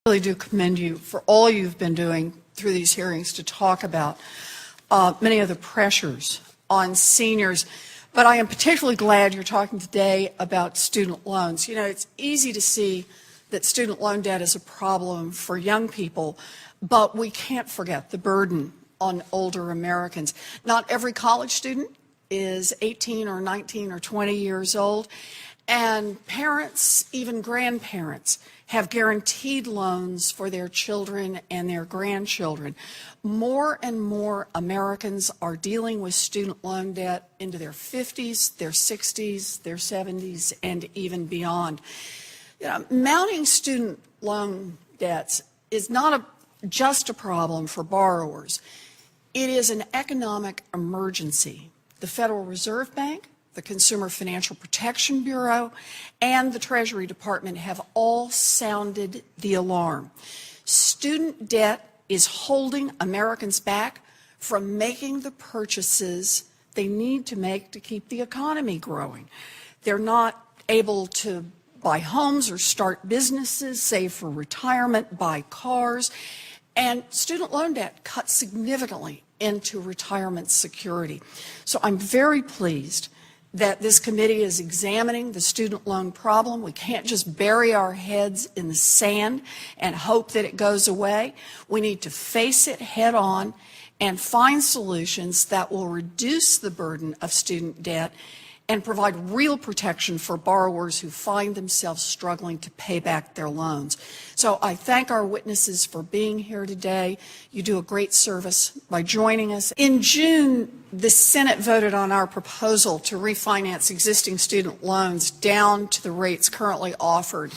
really do commend you for all you've been doing through these hearings to talk about many of the pressures on seniors. But I am particularly glad you're talking today about student loans. You know, it's easy to see that student loan debt is a problem for young people, but we can't forget the burden on older Americans. Not every college student is 18 or 19 or 20 years old, and parents, even grandparents, have guaranteed loans for their children and their grandchildren. More and more Americans are dealing with student loan debt into their 50s, their 60s, their 70s, and even beyond. You know, mounting student loan debts is not just a problem for borrowers. It is an economic emergency. The Federal Reserve Bank, the Consumer Financial Protection Bureau, and the Treasury Department have all sounded the alarm. Student debt is holding Americans back from making the purchases they need to make to keep the economy growing. They're not able to buy homes or start businesses, save for retirement, buy cars, and student loan debt cuts significantly into retirement security. So I'm very pleased that this committee is examining the student loan problem. We can't just bury our heads in the sand and hope that it goes away. We need to face it head on and find solutions that will reduce the burden of student debt and provide real protection for borrowers who find themselves struggling to pay back their loans. So I thank our witnesses for being here today. You do a great service by joining us. In June, the Senate voted on our proposal to refinance existing student loans down to the rates currently offered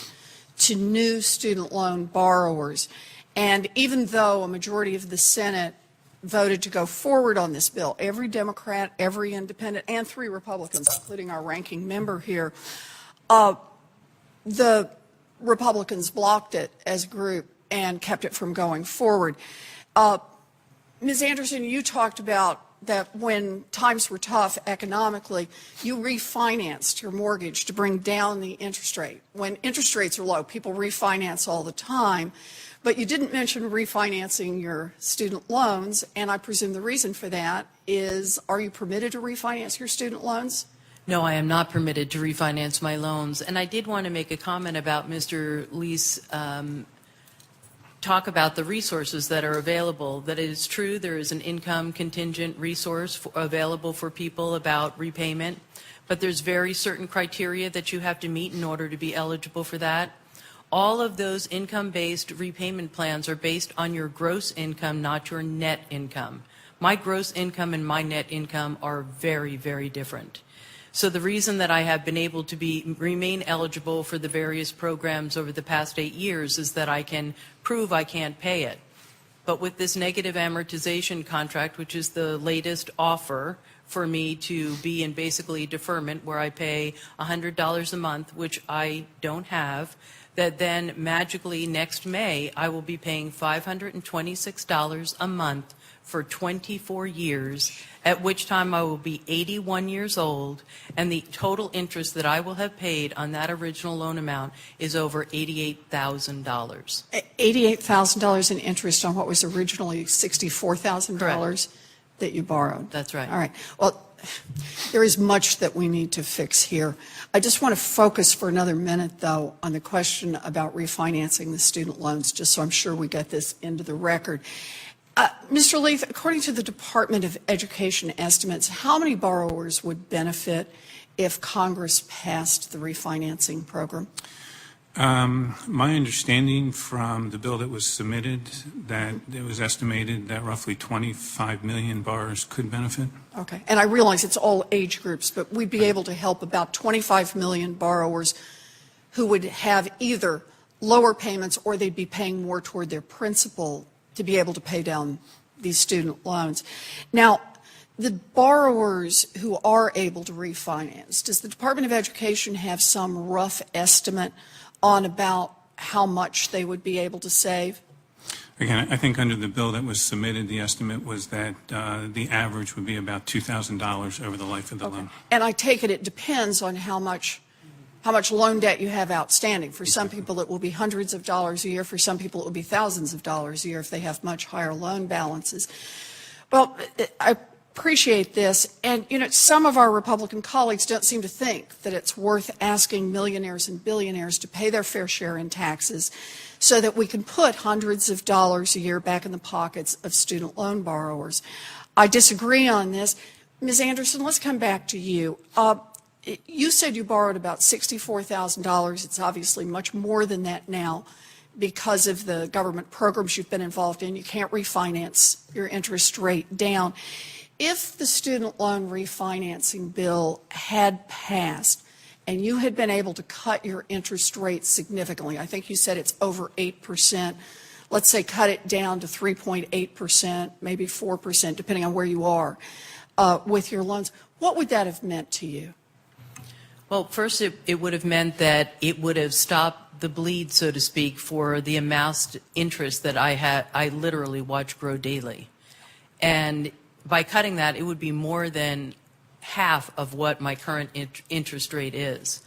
to new student loan borrowers. And even though a majority of the Senate voted to go forward on this bill, every Democrat, every Independent, and 3 Republicans, including our ranking member here, the Republicans blocked it as a group and kept it from going forward. Ms. Anderson, you talked about that when times were tough economically, you refinanced your mortgage to bring down the interest rate. When interest rates are low, people refinance all the time. But you didn't mention refinancing your student loans, and I presume the reason for that is, are you permitted to refinance your student loans? No, I am not permitted to refinance my loans. And I did want to make a comment about Mr. Leith's talk about the resources that are available. That it is true, there is an income contingent resource available for people about repayment, but there's very certain criteria that you have to meet in order to be eligible for that. All of those income-based repayment plans are based on your gross income, not your net income. My gross income and my net income are very, very different. So the reason that I have been able to remain eligible for the various programs over the past 8 years is that I can prove I can't pay it. But with this negative amortization contract, which is the latest offer for me to be in basically deferment, where I pay $100 a month, which I don't have, that then magically next May I will be paying $526 a month for 24 years, at which time I will be 81 years old, and the total interest that I will have paid on that original loan amount is over $88,000. $88,000 in interest on what was originally $64,000 that you borrowed. That's right. All right. Well, there is much that we need to fix here. I just want to focus for another minute, though, on the question about refinancing the student loans, just so I'm sure we get this into the record. Mr. Leith, according to the Department of Education estimates, how many borrowers would benefit if Congress passed the refinancing program? My understanding from the bill that was submitted, that it was estimated that roughly 25 million borrowers could benefit. Okay, and I realize it's all age groups, but we'd be able to help about 25 million borrowers who would have either lower payments or they'd be paying more toward their principal to be able to pay down these student loans. Now, the borrowers who are able to refinance, does the Department of Education have some rough estimate on about how much they would be able to save? Again, I think under the bill that was submitted, the estimate was that the average would be about $2,000 over the life of the loan. And I take it depends on how much how much loan debt you have outstanding. For some people, it will be hundreds of dollars a year. For some people, it will be thousands of dollars a year if they have much higher loan balances. Well, I appreciate this. And, some of our Republican colleagues don't seem to think that it's worth asking millionaires and billionaires to pay their fair share in taxes so that we can put hundreds of dollars a year back in the pockets of student loan borrowers. I disagree on this. Ms. Anderson, let's come back to you. You said you borrowed about $64,000. It's obviously much more than that now because of the government programs you've been involved in. You can't refinance your interest rate down. If the student loan refinancing bill had passed and you had been able to cut your interest rate significantly, I think you said it's over 8%, let's say cut it down to 3.8%, maybe 4%, depending on where you are with your loans, what would that have meant to you? Well, first, it would have meant that it would have stopped the bleed, so to speak, for the amassed interest that I literally watch grow daily. And by cutting that, it would be more than half of what my current interest rate is.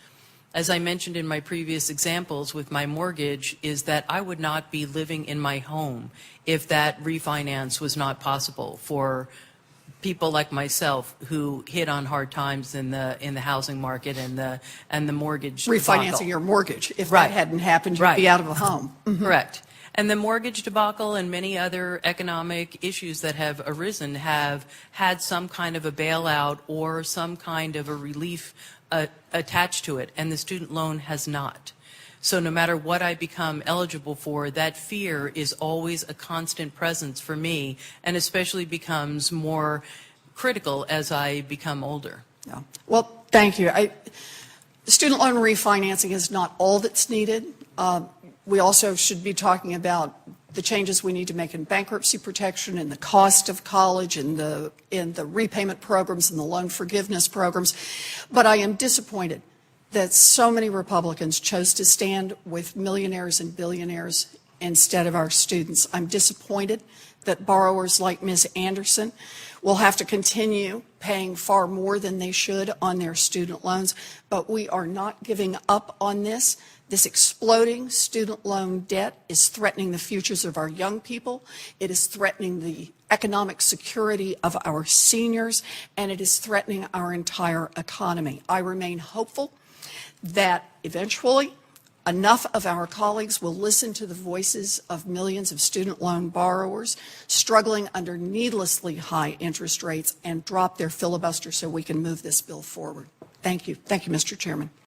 As I mentioned in my previous examples with my mortgage, is that I would not be living in my home if that refinance was not possible for people like myself who hit on hard times in the housing market and the mortgage Refinancing debacle. your mortgage. If Right. that hadn't happened, you'd Right. be out of a home. Correct. And the mortgage debacle and many other economic issues that have arisen have had some kind of a bailout or some kind of a relief attached to it, and the student loan has not. So no matter what I become eligible for, that fear is always a constant presence for me, and especially becomes more critical as I become older. Yeah. Well, thank you. Student loan refinancing is not all that's needed. We also should be talking about the changes we need to make in bankruptcy protection and the cost of college and in the repayment programs and the loan forgiveness programs. But I am disappointed that so many Republicans chose to stand with millionaires and billionaires instead of our students. I'm disappointed that borrowers like Ms. Anderson will have to continue paying far more than they should on their student loans, but we are not giving up on this. This exploding student loan debt is threatening the futures of our young people. It is threatening the economic security of our seniors, and it is threatening our entire economy. I remain hopeful that eventually enough of our colleagues will listen to the voices of millions of student loan borrowers struggling under needlessly high interest rates and drop their filibuster so we can move this bill forward. Thank you. Thank you, Mr. Chairman.